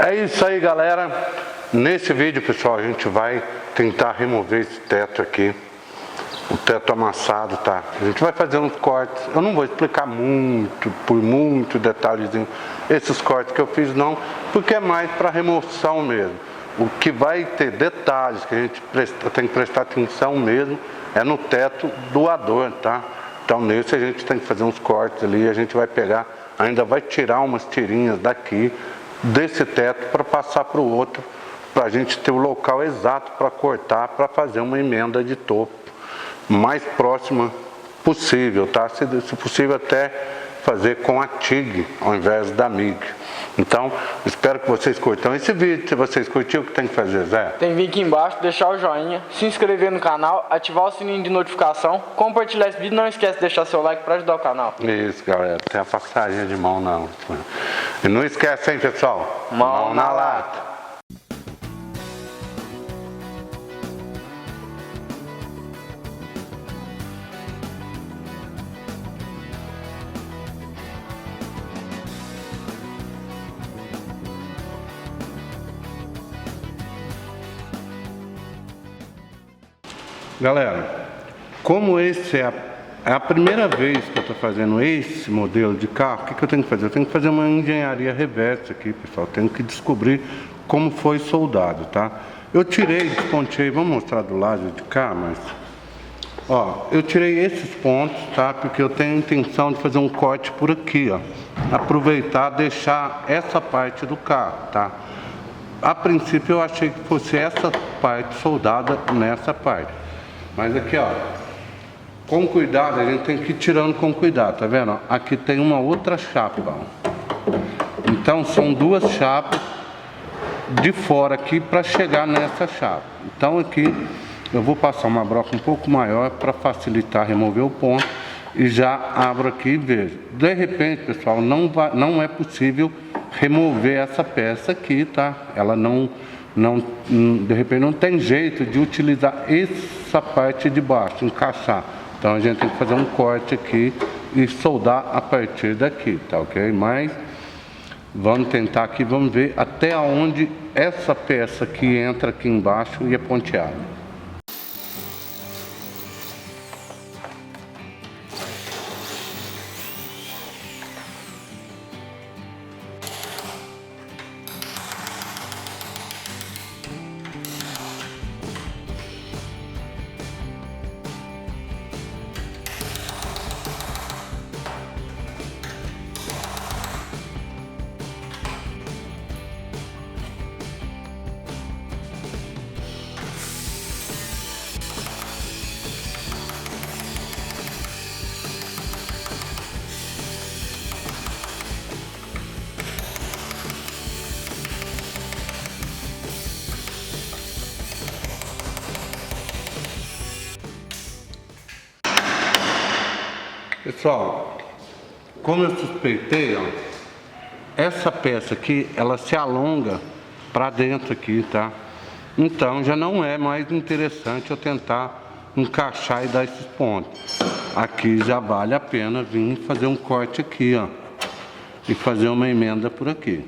É isso aí, galera. Nesse vídeo, pessoal, a gente vai tentar remover esse teto aqui. O teto amassado, tá? A gente vai fazer uns cortes. Eu não vou explicar muito detalhezinho esses cortes que eu fiz, não, porque é mais para remoção mesmo. O que vai ter detalhes que a gente tem que prestar atenção mesmo é no teto doador, tá? Então nesse a gente tem que fazer uns cortes ali, a gente vai pegar, ainda vai tirar umas tirinhas daqui, desse teto, para passar para o outro, para a gente ter o local exato para cortar, para fazer uma emenda de topo mais próxima possível, tá? Se possível até fazer com a TIG ao invés da MIG. Então, espero que vocês curtam esse vídeo. Se vocês curtiram, o que tem que fazer, Zé? Tem que vir aqui embaixo, deixar o joinha, se inscrever no canal, ativar o sininho de notificação, compartilhar esse vídeo, não esquece de deixar seu like para ajudar o canal. Isso, galera, tem a passadinha de mão não. E não esquece, hein, pessoal? Mão na lata. Galera, como esse é a primeira vez que eu estou fazendo esse modelo de carro, o que eu tenho que fazer? Eu tenho que fazer uma engenharia reversa aqui, pessoal. Eu tenho que descobrir como foi soldado, tá? Eu tirei, despontei, vamos mostrar do lado de cá, mas... Ó, eu tirei esses pontos, tá? Porque eu tenho a intenção de fazer um corte por aqui, ó. Aproveitar, deixar essa parte do carro, tá? A princípio eu achei que fosse essa parte soldada nessa parte. Mas aqui, ó, com cuidado, a gente tem que ir tirando com cuidado, tá vendo? Aqui tem uma outra chapa, ó. Então são duas chapas de fora aqui para chegar nessa chapa. Então aqui eu vou passar uma broca um pouco maior para facilitar remover o ponto e já abro aqui e vejo. De repente, pessoal, não é possível remover essa peça aqui, tá? Ela de repente não tem jeito de utilizar essa parte de baixo, encaixar. Então a gente tem que fazer um corte aqui e soldar a partir daqui, tá ok? Mas vamos tentar aqui, vamos ver até onde essa peça aqui entra aqui embaixo e é ponteada. Pessoal, como eu suspeitei, ó, essa peça aqui, ela se alonga para dentro aqui, tá? Então já não é mais interessante eu tentar encaixar e dar esses pontos. Aqui já vale a pena vir fazer um corte aqui, ó, e fazer uma emenda por aqui.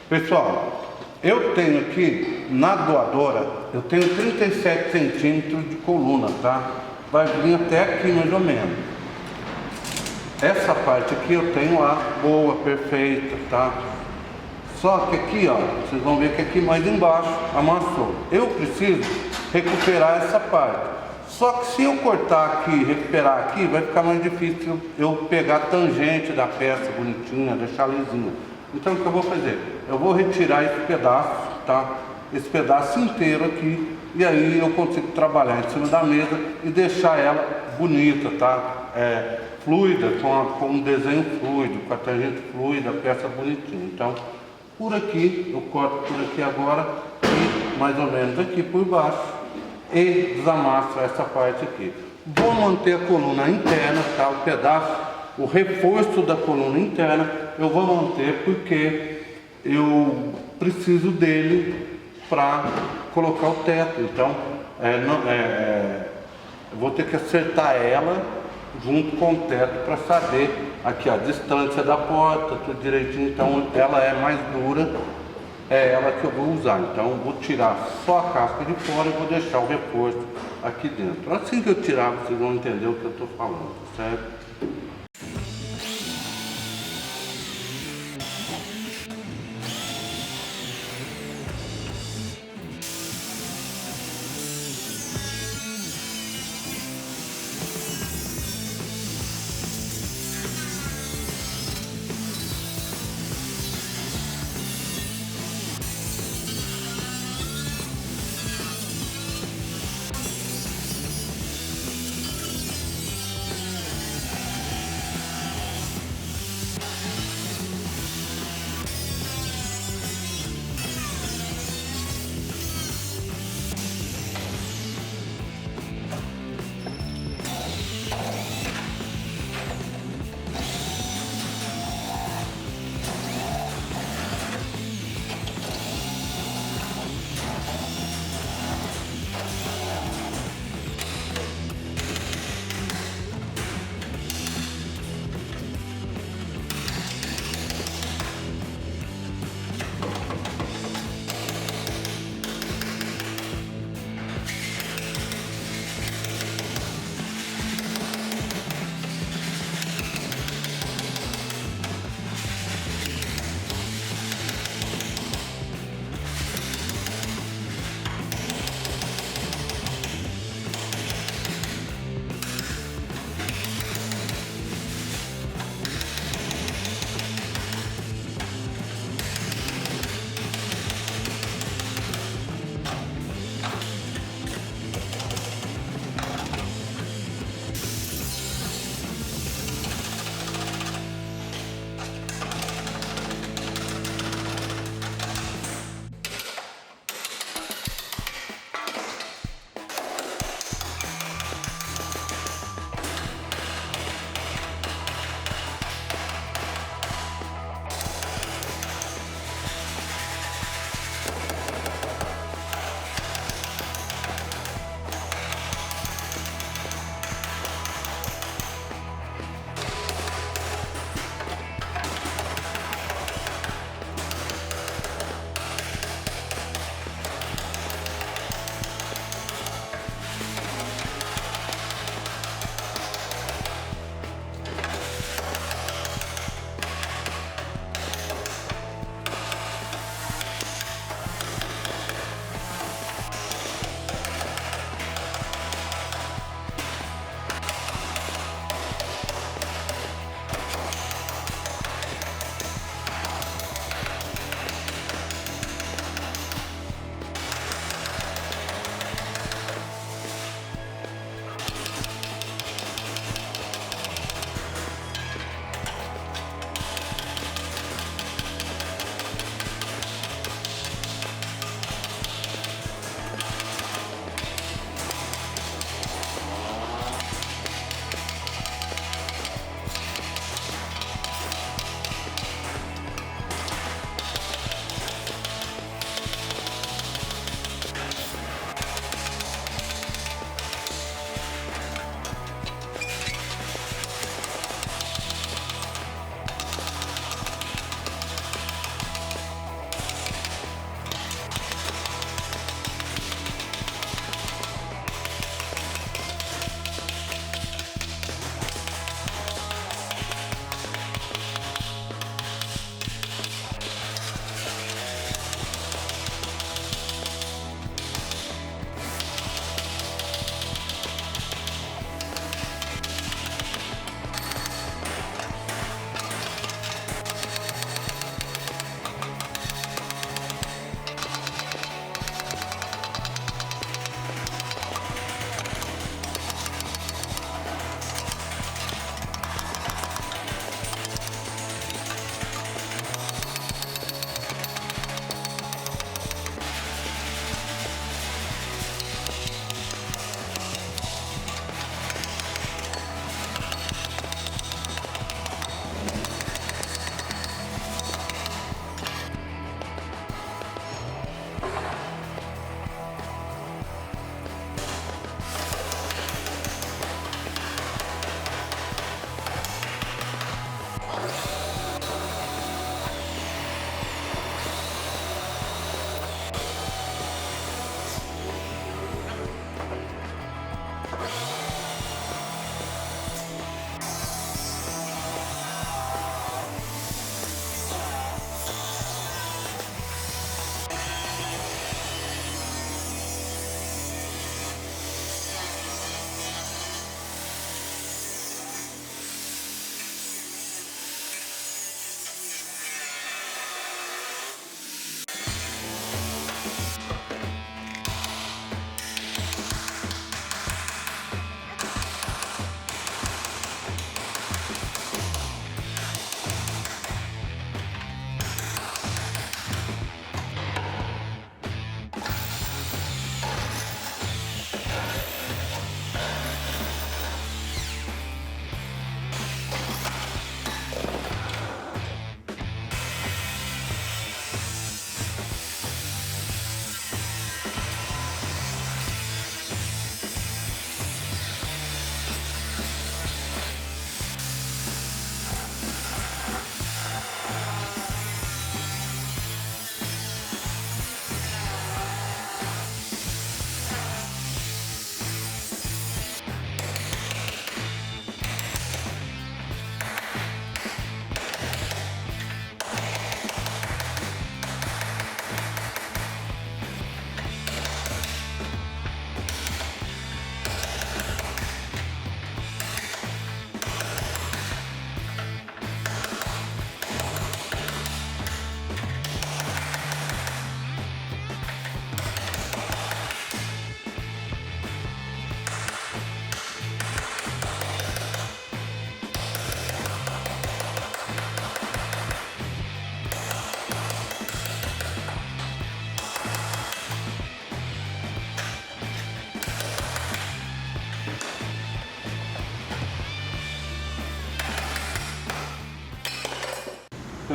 Pessoal, eu tenho aqui na doadora, eu tenho 37 centímetros de coluna, tá? Vai vir até aqui mais ou menos. Essa parte aqui eu tenho lá, boa, perfeita, tá? Só que aqui, ó, vocês vão ver que aqui mais embaixo amassou. Eu preciso recuperar essa parte. Só que se eu cortar aqui e recuperar aqui, vai ficar mais difícil eu pegar a tangente da peça bonitinha, deixar lisinha. Então o que eu vou fazer? Eu vou retirar esse pedaço, tá? Esse pedaço inteiro aqui, e aí eu consigo trabalhar em cima da mesa e deixar ela bonita, tá? Fluida, com um desenho fluido, com a tangente fluida, a peça bonitinha. Então, por aqui, eu corto por aqui agora e mais ou menos aqui por baixo e desamasso essa parte aqui. Vou manter a coluna interna, tá? O pedaço, o reforço da coluna interna, eu vou manter porque eu preciso dele para colocar o teto. Então, eu vou ter que acertar ela junto com o teto para saber aqui a distância da porta, tudo direitinho. Então ela é mais dura, é ela que eu vou usar. Então eu vou tirar só a casca de fora e vou deixar o reforço aqui dentro. Assim que eu tirar, vocês vão entender o que eu estou falando, certo?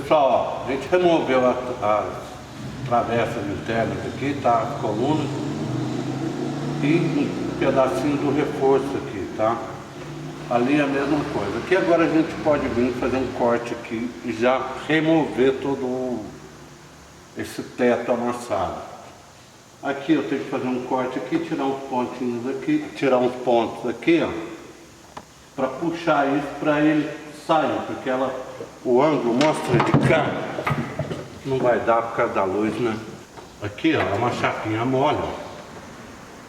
Pessoal, ó, a gente removeu as travessas internas aqui, tá? As colunas e um pedacinho do reforço aqui, tá? Ali é a mesma coisa. Aqui agora a gente pode vir fazer um corte aqui e já remover todo esse teto amassado. Aqui eu tenho que fazer um corte aqui, tirar uns pontinhos aqui, tirar uns pontos aqui, ó, para puxar isso para ele sair, porque o ângulo mostra de cá, não vai dar por causa da luz, né? Aqui, ó, é uma chapinha mole, ó.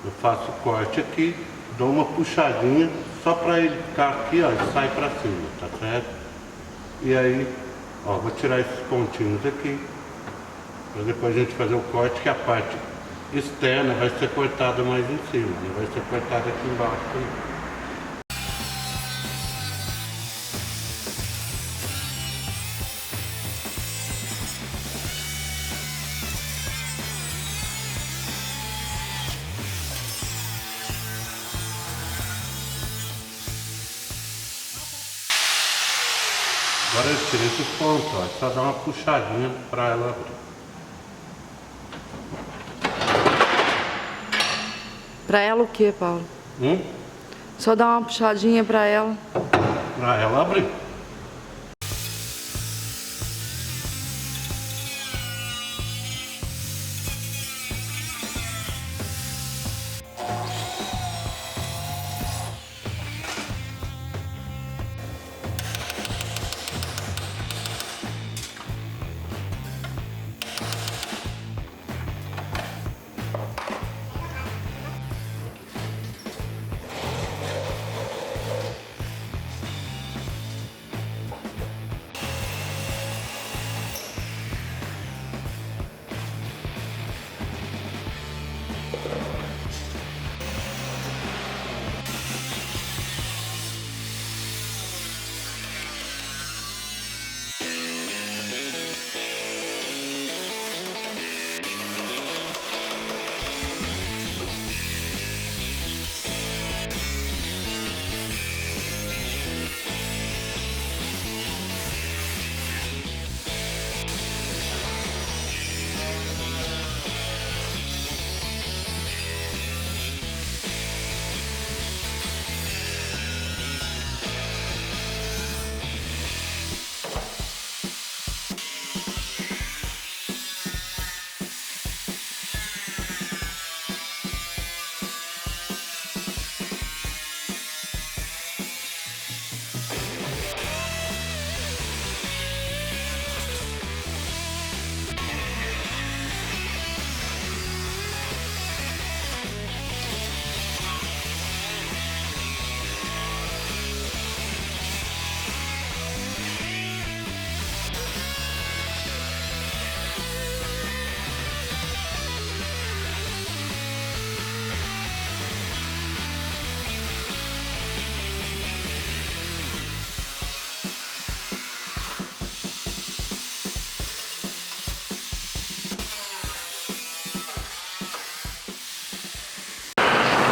Eu faço o corte aqui, dou uma puxadinha só para ele ficar aqui, ó, e sai para cima, tá certo? E aí, ó, vou tirar esses pontinhos aqui, para depois a gente fazer o corte, que a parte externa vai ser cortada mais em cima, e vai ser cortada aqui embaixo também. Agora eu tirei esses pontos, ó, é só dar uma puxadinha para ela abrir. Pra ela o que, Paulo? Só dar uma puxadinha pra ela. Pra ela abrir.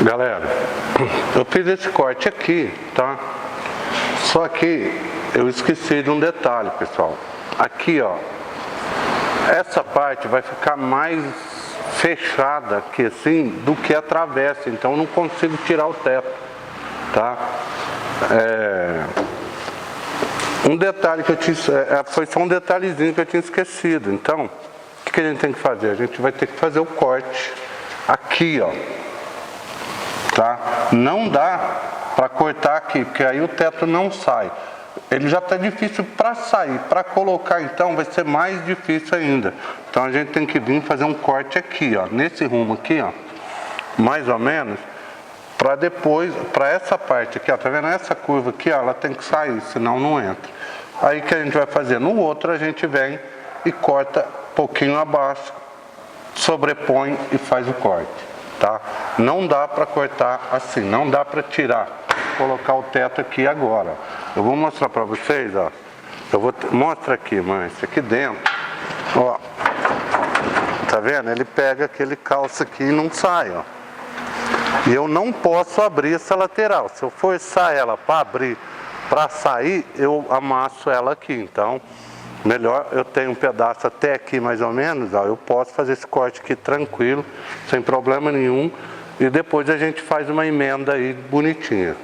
Galera, eu fiz esse corte aqui, tá? Só que eu esqueci de um detalhe, pessoal. Aqui, ó, essa parte vai ficar mais fechada aqui assim do que a travessa, então eu não consigo tirar o teto, tá? Um detalhe que eu tinha, foi só um detalhezinho que eu tinha esquecido. Então, o que a gente tem que fazer? A gente vai ter que fazer o corte aqui, ó. Tá? Não dá para cortar aqui, porque aí o teto não sai. Ele já está difícil para sair. Para colocar, então, vai ser mais difícil ainda. Então a gente tem que vir fazer um corte aqui, ó, nesse rumo aqui, ó, mais ou menos, para depois, para essa parte aqui, ó, tá vendo? Essa curva aqui, ó, ela tem que sair, senão não entra. Aí que a gente vai fazer? No outro a gente vem e corta um pouquinho abaixo, sobrepõe e faz o corte. Tá? Não dá para cortar assim, não dá para tirar, colocar o teto aqui agora. Eu vou mostrar para vocês, ó. Mostra aqui, mãe, isso aqui dentro, ó. Tá vendo? Ele pega aquele calço aqui e não sai, ó. E eu não posso abrir essa lateral. Se eu forçar ela para abrir, para sair, eu amasso ela aqui. Então, Melhor, eu tenho um pedaço até aqui mais ou menos, ó, eu posso fazer esse corte aqui tranquilo, sem problema nenhum, e depois a gente faz uma emenda aí bonitinha.